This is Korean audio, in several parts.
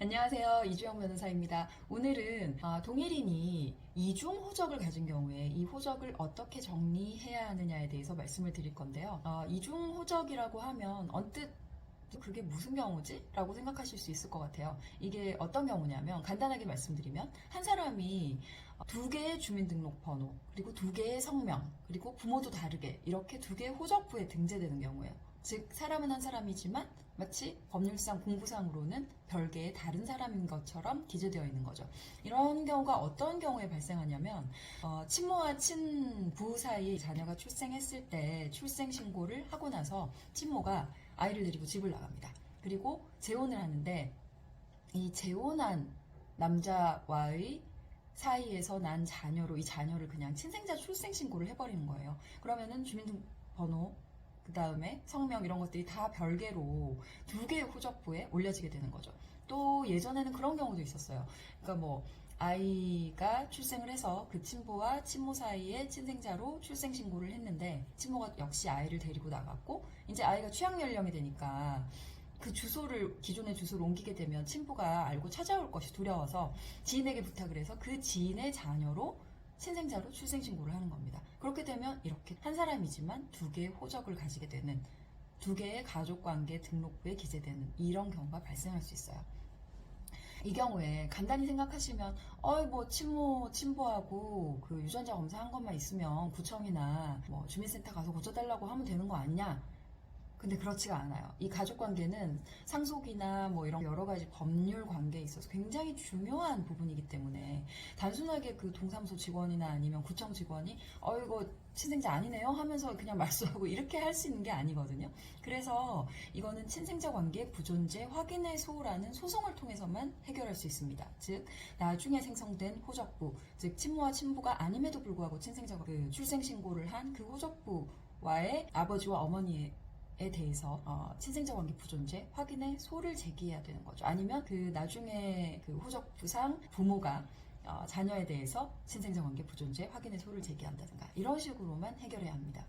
안녕하세요. 이주영 변호사입니다. 오늘은 동일인이 이중 호적을 가진 경우에 이 호적을 어떻게 정리해야 하느냐에 대해서 말씀을 드릴 건데요. 이중 호적이라고 하면 언뜻 그게 무슨 경우지? 라고 생각하실 수 있을 것 같아요. 이게 어떤 경우냐면 간단하게 말씀드리면 한 사람이 두 개의 주민등록번호 그리고 두 개의 성명 그리고 부모도 다르게 이렇게 두 개의 호적부에 등재되는 경우예요. 즉 사람은 한 사람이지만 마치 법률상 공부상으로는 별개의 다른 사람인 것처럼 기재되어 있는 거죠. 이런 경우가 어떤 경우에 발생하냐면 친모와 친부 사이에 자녀가 출생했을 때 출생신고를 하고 나서 친모가 아이를 데리고 집을 나갑니다. 그리고 재혼을 하는데 이 재혼한 남자와의 사이에서 난 자녀로 이 자녀를 그냥 친생자 출생신고를 해버리는 거예요. 그러면은 주민등록번호 그 다음에 성명 이런 것들이 다 별개로 두 개의 호적부에 올려지게 되는 거죠. 또 예전에는 그런 경우도 있었어요. 그러니까 뭐 아이가 출생을 해서 그 친부와 친모 사이에 친생자로 출생신고를 했는데 친모가 역시 아이를 데리고 나갔고 이제 아이가 취학 연령이 되니까 그 주소를 기존의 주소를 옮기게 되면 친부가 알고 찾아올 것이 두려워서 지인에게 부탁을 해서 그 지인의 자녀로 친생자로 출생신고를 하는 겁니다. 그렇게 되면 이렇게 한 사람이지만 두 개의 호적을 가지게 되는 두 개의 가족관계 등록부에 기재되는 이런 경우가 발생할 수 있어요. 이 경우에 간단히 생각하시면 뭐 친모, 친부하고 그 유전자 검사한 것만 있으면 구청이나 뭐 주민센터 가서 고쳐달라고 하면 되는 거 아니냐? 근데 그렇지가 않아요. 이 가족관계는 상속이나 뭐 이런 여러 가지 법률 관계에 있어서 굉장히 중요한 부분이기 때문에 단순하게 그 동사무소 직원이나 아니면 구청 직원이 이거 친생자 아니네요 하면서 그냥 말소하고 이렇게 할 수 있는 게 아니거든요. 그래서 이거는 친생자 관계 부존재 확인의 소라는 소송을 통해서만 해결할 수 있습니다. 즉 나중에 생성된 호적부, 즉 친모와 친부가 아님에도 불구하고 친생자가 그 출생신고를 한 그 호적부와의 아버지와 어머니의 에 대해서 친생자 관계 부존재 확인의 소를 제기해야 되는 거죠. 아니면 그 나중에 그 호적부상 부모가 자녀에 대해서 친생자 관계 부존재 확인의 소를 제기한다든가 이런 식으로만 해결해야 합니다.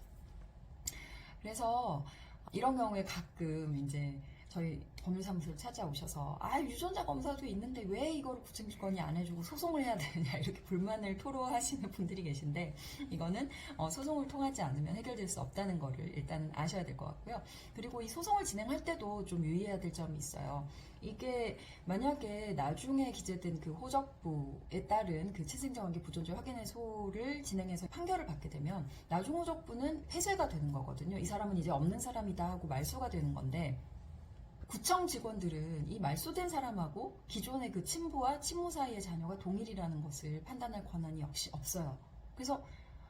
그래서 이런 경우에 가끔 이제 저희 법률사무소를 찾아오셔서 유전자 검사도 있는데 왜 이거를 구청직원이 안 해주고 소송을 해야 되느냐 이렇게 불만을 토로하시는 분들이 계신데 이거는 소송을 통하지 않으면 해결될 수 없다는 거를 일단은 아셔야 될 것 같고요. 그리고 이 소송을 진행할 때도 좀 유의해야 될 점이 있어요. 이게 만약에 나중에 기재된 그 호적부에 따른 그 친생자 관계 부존재 확인의 소를 진행해서 판결을 받게 되면 나중 호적부는 폐쇄가 되는 거거든요. 이 사람은 이제 없는 사람이다 하고 말소가 되는 건데 구청 직원들은 이 말소된 사람하고 기존의 그 친부와 친모 사이의 자녀가 동일이라는 것을 판단할 권한이 역시 없어요. 그래서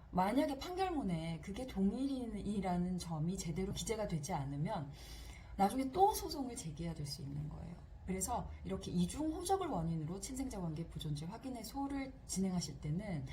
만약에 판결문에 그게 동일이라는 점이 제대로 기재가 되지 않으면 나중에 또 소송을 제기해야 될 수 있는 거예요. 그래서 이렇게 이중 호적을 원인으로 친생자 관계 부존재 확인의 소를 진행하실 때는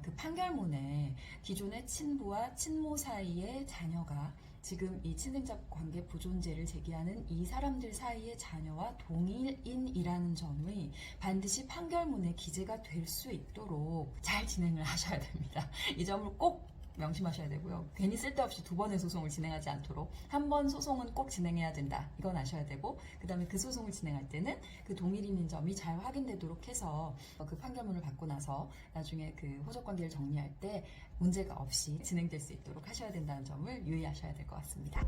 그 판결문에 기존의 친부와 친모 사이의 자녀가 지금 이 친생자 관계 부존재를 제기하는 이 사람들 사이의 자녀와 동일인이라는 점이 반드시 판결문에 기재가 될 수 있도록 잘 진행을 하셔야 됩니다. 이 점을 꼭 명심하셔야 되고요. 괜히 쓸데없이 두 번의 소송을 진행하지 않도록 한 번 소송은 꼭 진행해야 된다. 이건 아셔야 되고 그 다음에 그 소송을 진행할 때는 그 동일인인 점이 잘 확인되도록 해서 그 판결문을 받고 나서 나중에 그 호적관계를 정리할 때 문제가 없이 진행될 수 있도록 하셔야 된다는 점을 유의하셔야 될 것 같습니다.